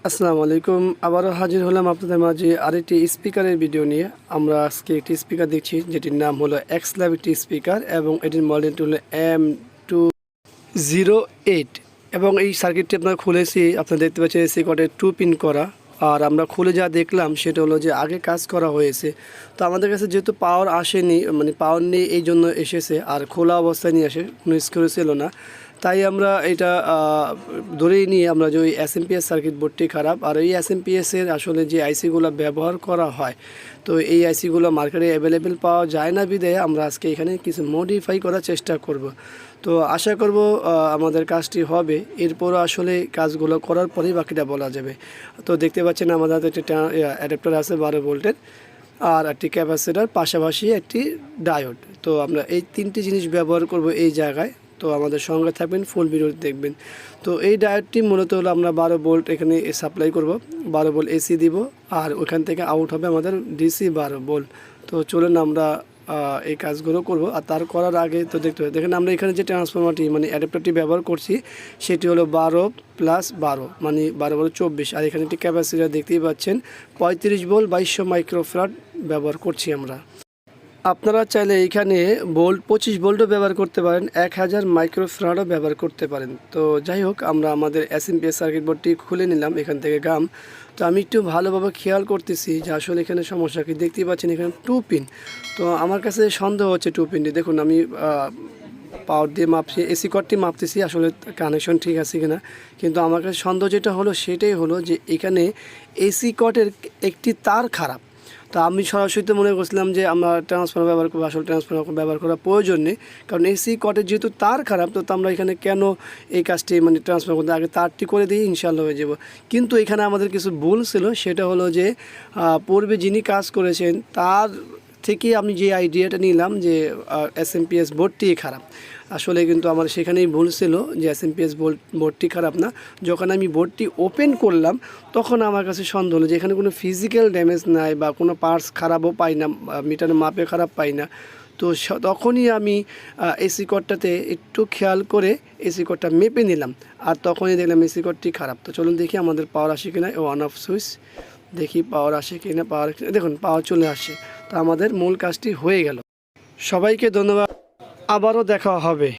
আসসালামু আলাইকুম। আবারও হাজির হলাম আপনাদের মাঝে আরেকটি স্পিকারের ভিডিও নিয়ে। আমরা আজকে একটি স্পিকার দেখছি যেটির নাম হলো এক্স ল্যাব একটি স্পিকার এবং এটির মডেলটি হলো M-208 এবং এই সার্কিটটি আপনারা খুলেছি, আপনারা দেখতে পাচ্ছেন এসি কটে 2 পিন করা। আর আমরা খুলে যা দেখলাম সেটা হলো যে আগে কাজ করা হয়েছে, তো আমাদের কাছে যেহেতু পাওয়ার আসেনি, মানে পাওয়ার নেই, এই জন্য এসেছে। আর খোলা অবস্থায় নিয়ে আসে, কোনো স্ক্রু ছিল না, তাই আমরা এটা ধরেই নিয়ে আমরা যে ওই এসএমপিএস সার্কিট বোর্ডটি খারাপ। আর এই এসএমপিএসের আসলে যে আইসিগুলো ব্যবহার করা হয়, তো এই আইসিগুলো মার্কেটে অ্যাভেলেবেল পাওয়া যায় না বিধায় আমরা আজকে এখানে কিছু মডিফাই করার চেষ্টা করব। তো আশা করব আমাদের কাজটি হবে। এরপরও আসলে কাজগুলো করার পরেই বাকিটা বলা যাবে। তো দেখতে পাচ্ছেন আমাদের হাতে একটি অ্যাডাপ্টার আছে 12 ভোল্টের, আর একটি ক্যাপাসিটার, পাশাপাশি একটি ডায়োড। তো আমরা এই তিনটি জিনিস ব্যবহার করব এই জায়গায়। তো আমাদের সঙ্গে থাকবেন, ফুল ভিডিও দেখবেন। তো এই ডায়োডটি মূলত হলো আমরা 12 ভোল্ট এখানে সাপ্লাই করব, 12 ভোল্ট এসি দিব, আর ওখান থেকে আউট হবে আমাদের ডিসি 12 ভোল্ট। তো চলুন আমরা এই কাজগুলো করব। আর তার করার আগে তো দেখতে হবে, দেখেন আমরা এখানে যে ট্রান্সফরমারটি মানে অ্যাডাপ্টারটি ব্যবহার করছি সেটি হলো 12 + 12 মানে 12 × 24। আর এখানে একটি ক্যাপাসিটার দেখতেই পাচ্ছেন 35 ভোল্ট 2200 মাইক্রোফ্যারাড ব্যবহার করছি আমরা। আপনারা চাইলে এখানে ভোল্ট 25 ভোল্টও ব্যবহার করতে পারেন, 1000 মাইক্রোফ্যারাডও ব্যবহার করতে পারেন। তো যাই হোক, আমরা আমাদের এসএমপিএস সার্কিট বোর্ডটি খুলে নিলাম এখান থেকে গাম। তো আমি একটু ভালোভাবে খেয়াল করতেছি যে আসলে এখানে সমস্যা কি। দেখতেই পাচ্ছেন এখানে 2 পিন। তো আমার কাছে সন্দেহ হচ্ছে 2 পিনটি। দেখুন আমি পাওয়ার দিয়ে মাপছি, এসি কর্ডটি মাপতেছি আসলে কানেকশন ঠিক আছে কিনা। কিন্তু আমার কাছে সন্দেহ যেটা হলো সেটাই হলো যে এখানে এসি কর্ডের একটি তার খারাপ। তো আমি সরাসরি তো মনে করছিলাম যে আমরা ট্রান্সফর্মার ব্যবহার করবো, আসলে ট্রান্সফর্মার ব্যবহার করার প্রয়োজন নেই, কারণ এসি কটের যেহেতু তার খারাপ। তো আমরা এখানে কেন এই কাজটি মানে ট্রান্সফার করতে, আগে তারটি করে দিয়ে ইনশাল্লাহ হয়ে যাব। কিন্তু এখানে আমাদের কিছু ভুল ছিল, সেটা হলো যে পূর্বে যিনি কাজ করেছেন তার থেকে আমি যে আইডিয়াটা নিলাম যে এসএমপিএস বোর্ডটি খারাপ। আসলে কিন্তু আমার সেখানেই ভুল ছিল যে এসএমপিএস বোর্ডটি খারাপ না। যখন আমি বোর্ডটি ওপেন করলাম তখন আমার কাছে সন্দেহ হলো যে এখানে কোনো ফিজিক্যাল ড্যামেজ নাই বা কোনো পার্টস খারাপও পাই না, মিটারের মাপে খারাপ পাই না। তো তখনই আমি এসি কর্ডটাতে একটু খেয়াল করে এসি কর্ডটা মেপে নিলাম, আর তখনই দেখলাম এসি কর্ডটি খারাপ। তো চলুন দেখি আমাদের পাওয়ার আসে কিনা। অন অফ সুইচ দেখি পাওয়ার আসে কিনা। পাওয়ার দেখুন পাওয়ার চলে আসছে। তো আমাদের মূল কাজটি হয়ে গেল। সবাইকে ধন্যবাদ, আবারও দেখা হবে।